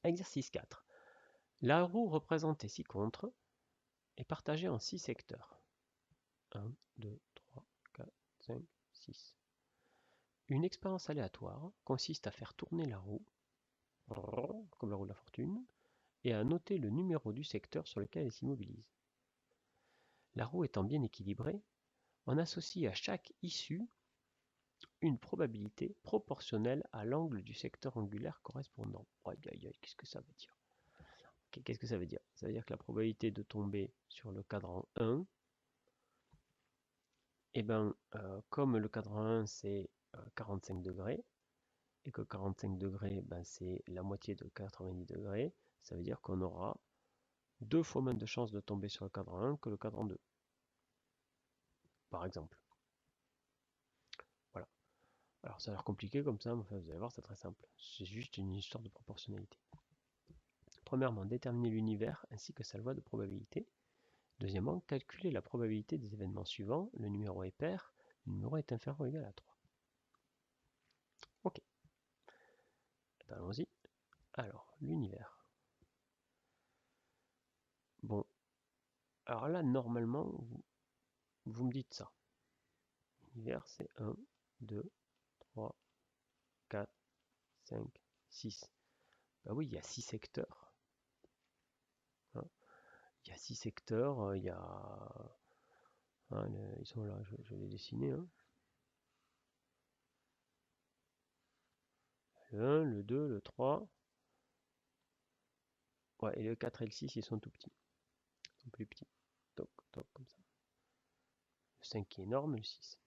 Exercice 4. La roue représentée ci-contre est partagée en 6 secteurs. 1, 2, 3, 4, 5, 6. Une expérience aléatoire consiste à faire tourner la roue, comme la roue de la fortune, et à noter le numéro du secteur sur lequel elle s'immobilise. La roue étant bien équilibrée, on associe à chaque issue une probabilité proportionnelle à l'angle du secteur angulaire correspondant. Qu'est-ce que ça veut dire? Qu'est-ce que ça veut dire? Ça veut dire que la probabilité de tomber sur le cadran 1, et comme le cadran 1 c'est 45 degrés, et que 45 degrés c'est la moitié de 90 degrés, ça veut dire qu'on aura 2 fois moins de chances de tomber sur le cadran 1 que le cadran 2, par exemple. Voilà. Alors ça a l'air compliqué comme ça, mais enfin, vous allez voir, c'est très simple. C'est juste une histoire de proportionnalité. Premièrement, déterminer l'univers ainsi que sa loi de probabilité. Deuxièmement, calculer la probabilité des événements suivants. Le numéro est pair, le numéro est inférieur ou égal à 3. Ok. Allons-y. Alors, l'univers. Bon. Alors là, normalement, vous me dites ça. L'univers, c'est 1, 2, 3, 4, 5, 6. Bah oui, il y a 6 secteurs. Hein. Il y a 6 secteurs, il y a... Hein, ils sont là, je vais les dessiner. Hein. Le 1, le 2, le 3. Ouais, et le 4 et le 6, ils sont tout petits. Ils sont plus petits. Toc, toc, comme ça. Le 5 qui est énorme, le 6.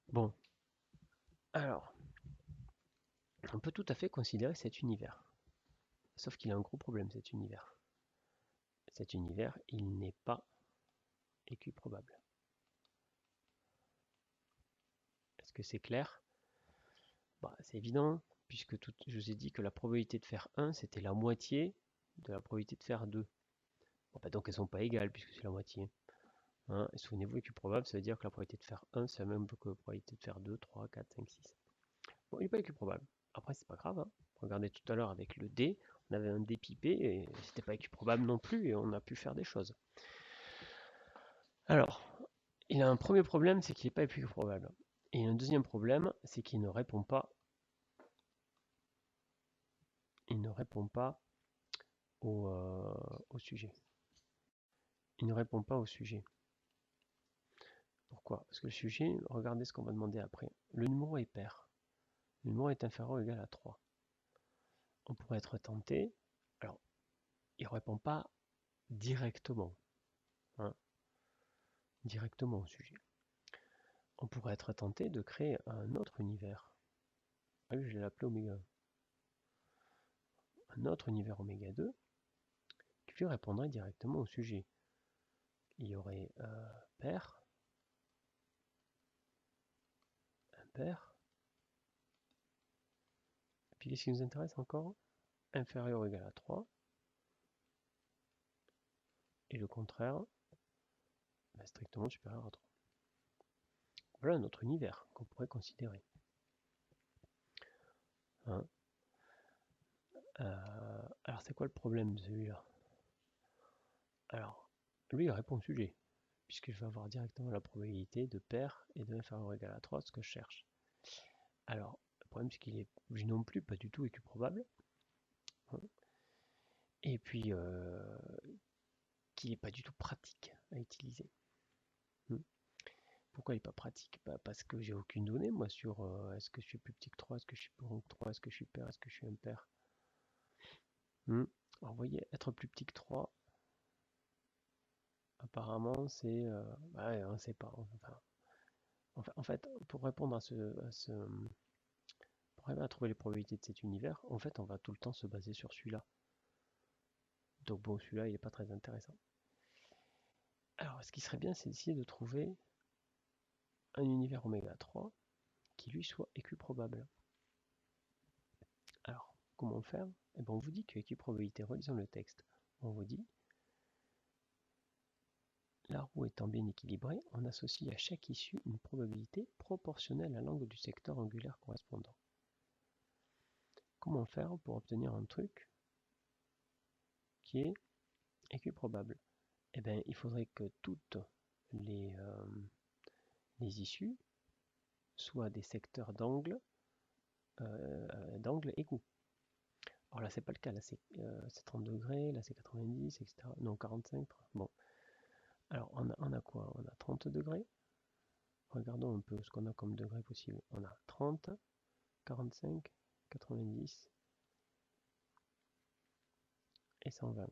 Bon. Alors, on peut tout à fait considérer cet univers. Sauf qu'il a un gros problème, cet univers. Cet univers, il n'est pas équiprobable. Est-ce que c'est clair? C'est évident, puisque je vous ai dit que la probabilité de faire 1, c'était la moitié de la probabilité de faire 2. Donc elles ne sont pas égales, puisque c'est la moitié. Hein, souvenez-vous, équiprobable, ça veut dire que la probabilité de faire 1, c'est la même que la probabilité de faire 2, 3, 4, 5, 6. Bon, il n'est pas équiprobable. Après, c'est pas grave. Hein. Regardez tout à l'heure avec le dé, on avait un dé pipé et c'était pas équiprobable non plus et on a pu faire des choses. Alors, il a un premier problème, c'est qu'il n'est pas équiprobable. Et un deuxième problème, c'est qu'il ne répond pas. Il ne répond pas au sujet. Il ne répond pas au sujet. Pourquoi? Parce que le sujet, regardez ce qu'on va demander après. Le numéro est pair. Le numéro est inférieur ou égal à 3. On pourrait être tenté. Alors, il ne répond pas directement. Hein, directement au sujet. On pourrait être tenté de créer un autre univers. Ah oui, je l'ai appelé oméga 1. Un autre univers oméga 2 qui lui répondrait directement au sujet. Il y aurait pair, impair, et puis qu'est-ce qui nous intéresse encore? Inférieur ou égal à 3, et le contraire, strictement supérieur à 3. Voilà un autre univers qu'on pourrait considérer. Hein, alors c'est quoi le problème de celui-là? Alors, lui il répond au sujet, puisque je vais avoir directement la probabilité de pair et de inférieur ou égal à 3, ce que je cherche. Alors, le problème c'est qu'il est lui non plus pas du tout équiprobable. Hein, et puis, qui n'est pas du tout pratique à utiliser. Pourquoi il n'est pas pratique? Parce que j'ai aucune donnée moi sur est-ce que je suis plus petit que 3, est-ce que je suis plus grand que 3, est-ce que je suis pair, est-ce que je suis impair. Alors vous voyez, être plus petit que 3, apparemment c'est... on ne sait pas. En fait, pour répondre pour arriver à trouver les probabilités de cet univers, en fait on va tout le temps se baser sur celui-là. Donc bon, celui-là il n'est pas très intéressant. Alors ce qui serait bien, c'est d'essayer de trouver un univers oméga 3 qui lui soit équiprobable. Alors, comment faire? On vous dit que équiprobabilité, relisons le texte, on vous dit la roue étant bien équilibrée, on associe à chaque issue une probabilité proportionnelle à l'angle du secteur angulaire correspondant. comment faire pour obtenir un truc qui est équiprobable? Eh bien, il faudrait que toutes les issues soient des secteurs d'angle égaux. Alors là, c'est pas le cas, là c'est 30 degrés, là c'est 90, etc. Non, 45. Bon. Alors, on a quoi? On a 30 degrés. Regardons un peu ce qu'on a comme degrés possible. On a 30, 45, 90 et 120.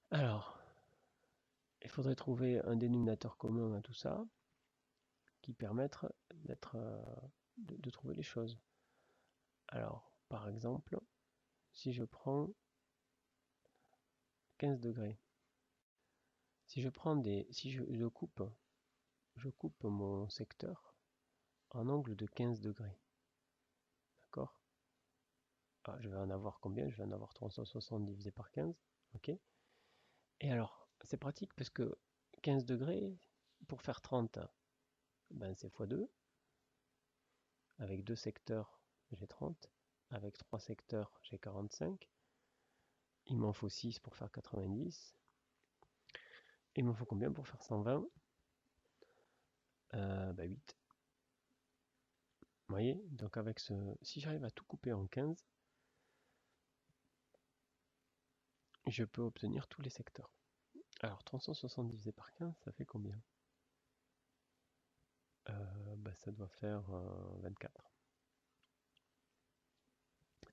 Alors, il faudrait trouver un dénominateur commun à tout ça qui permette de trouver les choses. Alors, par exemple, si je prends 15 degrés, si je coupe mon secteur en angle de 15 degrés, d'accord? Ah, je vais en avoir combien? Je vais en avoir 360 divisé par 15, ok? Et alors, c'est pratique parce que 15 degrés, pour faire 30, ben c'est x2. Avec 2 secteurs, j'ai 30. Avec 3 secteurs, j'ai 45. Il m'en faut 6 pour faire 90. Il m'en faut combien pour faire 120? 8. Vous voyez? Donc avec si j'arrive à tout couper en 15, je peux obtenir tous les secteurs. Alors 360 divisé par 15, ça fait combien? Ça doit faire 24.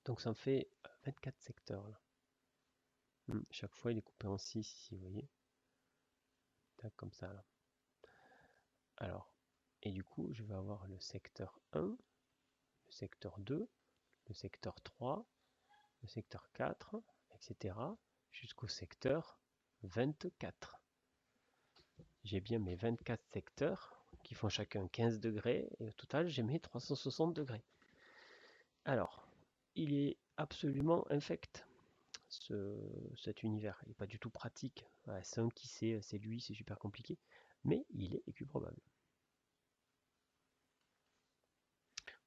Donc ça me fait 24 secteurs là. Chaque fois il est coupé en 6 ici, vous voyez? Tac, comme ça là. Alors, et du coup, je vais avoir le secteur 1, le secteur 2, le secteur 3, le secteur 4, etc. jusqu'au secteur 24. J'ai bien mes 24 secteurs qui font chacun 15 degrés et au total j'ai mes 360 degrés. Alors, il est absolument infect cet univers. Il n'est pas du tout pratique. Voilà, c'est un qui sait, c'est lui, c'est super compliqué. Mais il est équiprobable.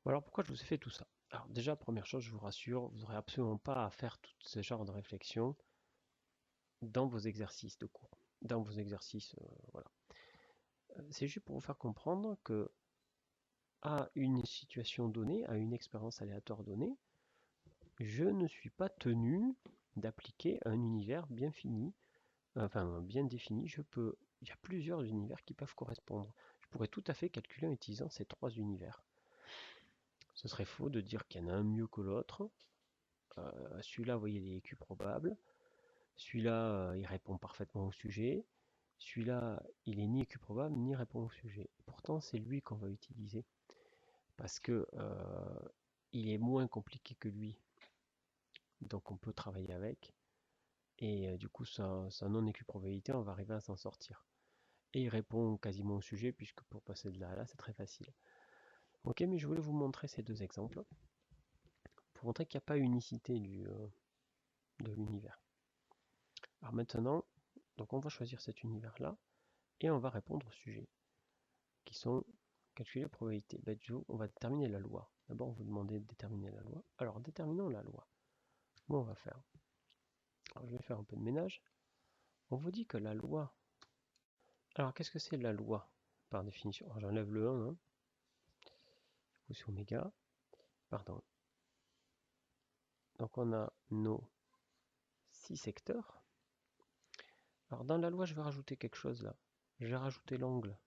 Alors pourquoi je vous ai fait tout ça? Alors déjà, première chose, je vous rassure, vous n'aurez absolument pas à faire tout ce genre de réflexion dans vos exercices de cours. Dans vos exercices, voilà. C'est juste pour vous faire comprendre que à une situation donnée, à une expérience aléatoire donnée, je ne suis pas tenu d'appliquer un univers bien fini, enfin bien défini. Il y a plusieurs univers qui peuvent correspondre. Je pourrais tout à fait calculer en utilisant ces 3 univers. Ce serait faux de dire qu'il y en a un mieux que l'autre. Celui-là, vous voyez, il est équiprobable. Celui-là, il répond parfaitement au sujet. Celui-là, il est ni équiprobable ni répond au sujet. Pourtant, c'est lui qu'on va utiliser parce que il est moins compliqué que lui, donc on peut travailler avec. Et du coup, sa non-équiprobabilité, on va arriver à s'en sortir. Et il répond quasiment au sujet, puisque pour passer de là à là, c'est très facile. Ok, mais je voulais vous montrer ces 2 exemples pour montrer qu'il n'y a pas unicité de l'univers. Alors maintenant, donc on va choisir cet univers-là et on va répondre au sujet, qui sont calculer la probabilité. On va déterminer la loi. D'abord, on vous demandait de déterminer la loi. Alors, déterminons la loi. Comment on va faire? Alors, je vais faire un peu de ménage. On vous dit que la loi... Alors, qu'est-ce que c'est la loi, par définition? Alors, j'enlève le 1, hein. Du coup, sur méga. Pardon. Donc, on a nos 6 secteurs. Alors, dans la loi, je vais rajouter quelque chose, là. Je vais rajouter l'angle.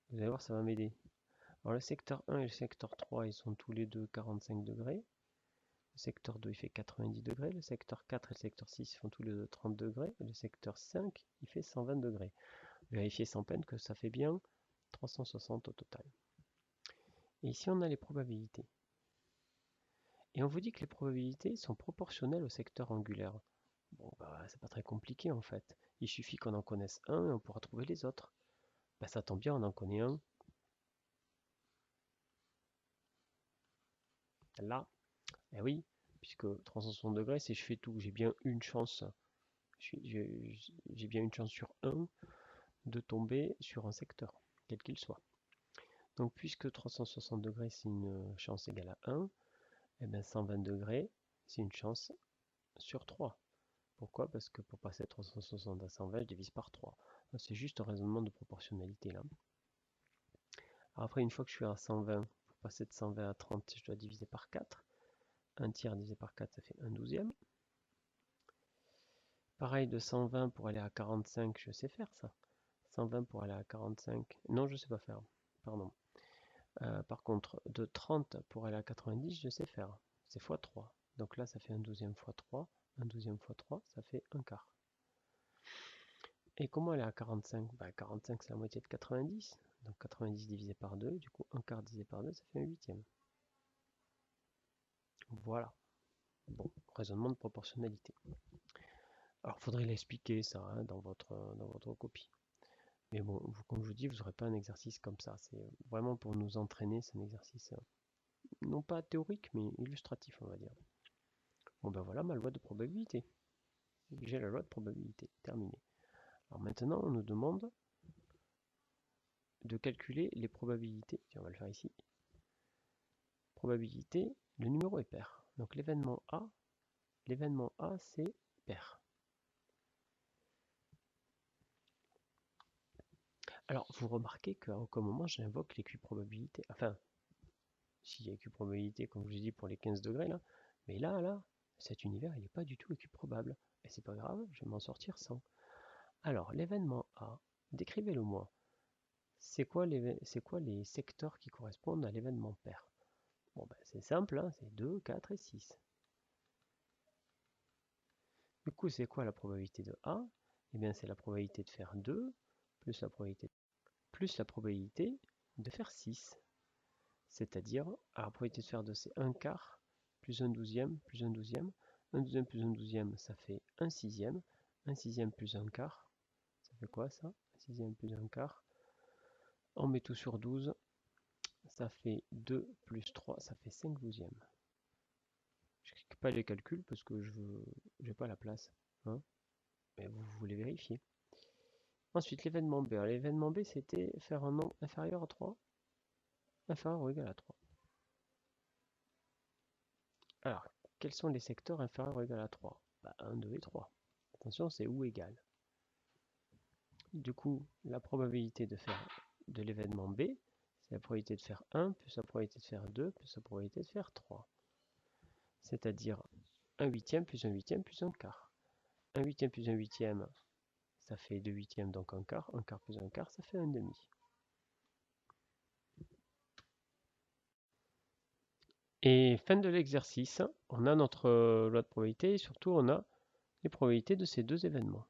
Vous allez voir, ça va m'aider. Alors, le secteur 1 et le secteur 3, ils sont tous les deux 45 degrés. Le secteur 2 il fait 90 degrés, le secteur 4 et le secteur 6 font tous les deux 30 degrés, et le secteur 5 il fait 120 degrés. Vérifiez sans peine que ça fait bien 360 au total. Et ici on a les probabilités. Et on vous dit que les probabilités sont proportionnelles au secteur angulaire. Bon, c'est pas très compliqué en fait. Il suffit qu'on en connaisse un et on pourra trouver les autres. Ça tombe bien, on en connaît un. Là, eh oui, puisque 360 degrés, c'est je fais tout. J'ai bien une chance. J'ai bien une chance sur 1 de tomber sur un secteur, quel qu'il soit. Donc puisque 360 degrés c'est une chance égale à 1, et bien 120 degrés c'est une chance sur 3. Pourquoi? Parce que pour passer de 360 à 120, je divise par 3. C'est juste un raisonnement de proportionnalité là. Alors après, une fois que je suis à 120, pour passer de 120 à 30, je dois diviser par 4. 1 tiers divisé par 4, ça fait 1 douzième. Pareil, de 120 pour aller à 45, je sais faire ça. 120 pour aller à 45, non, je sais pas faire, pardon. Par contre, de 30 pour aller à 90, je sais faire. C'est x 3. Donc là, ça fait 1 douzième fois 3. 1 douzième fois 3, ça fait 1 quart. Et comment aller à 45? 45, c'est la moitié de 90. Donc 90 divisé par 2, du coup 1 quart divisé par 2, ça fait 1 huitième. Voilà. Bon, raisonnement de proportionnalité. Alors, il faudrait l'expliquer ça hein, dans votre copie. Mais bon, comme je vous dis, vous n'aurez pas un exercice comme ça. C'est vraiment pour nous entraîner, c'est un exercice non pas théorique, mais illustratif, on va dire. Bon ben voilà ma loi de probabilité. J'ai la loi de probabilité, terminée. Alors maintenant, on nous demande de calculer les probabilités. Tiens, on va le faire ici. Probabilité, le numéro est pair. Donc l'événement A c'est pair. Alors vous remarquez qu'à aucun moment j'invoque l'équiprobabilité. Enfin, s'il y a équiprobabilité, comme je vous ai dit pour les 15 degrés là, mais là, cet univers il n'est pas du tout équiprobable. Et c'est pas grave, je vais m'en sortir sans. Alors l'événement A, décrivez-le moi. C'est quoi les secteurs qui correspondent à l'événement pair? Bon ben c'est simple, hein, c'est 2, 4 et 6. Du coup, c'est quoi la probabilité de A? Eh bien, c'est la probabilité de faire 2 plus la probabilité de faire 6. C'est-à-dire, la probabilité de faire 2, c'est 1 quart plus 1 douzième plus 1 douzième. 1 douzième plus 1 douzième, ça fait 1 sixième. 1 sixième plus 1 quart, ça fait quoi ça? 1 sixième plus 1 quart. On met tout sur 12, ça fait 2 plus 3, ça fait 5 douzièmes. Je ne clique pas les calculs parce que je n'ai pas la place. Hein, mais vous voulez vérifier. Ensuite, l'événement B. L'événement B, c'était faire un nombre inférieur à 3, inférieur ou égal à 3. Alors, quels sont les secteurs inférieurs ou égal à 3? 1, 2 et 3. Attention, c'est ou égal. Du coup, la probabilité de faire de l'événement B, c'est la probabilité de faire 1 plus la probabilité de faire 2 plus la probabilité de faire 3. C'est-à-dire 1 huitième plus 1 huitième plus 1 quart. 1 huitième plus 1 huitième, ça fait 2 huitièmes, donc 1 quart. 1 quart plus 1 quart, ça fait 1 demi. Et fin de l'exercice, on a notre loi de probabilité et surtout on a les probabilités de ces deux événements.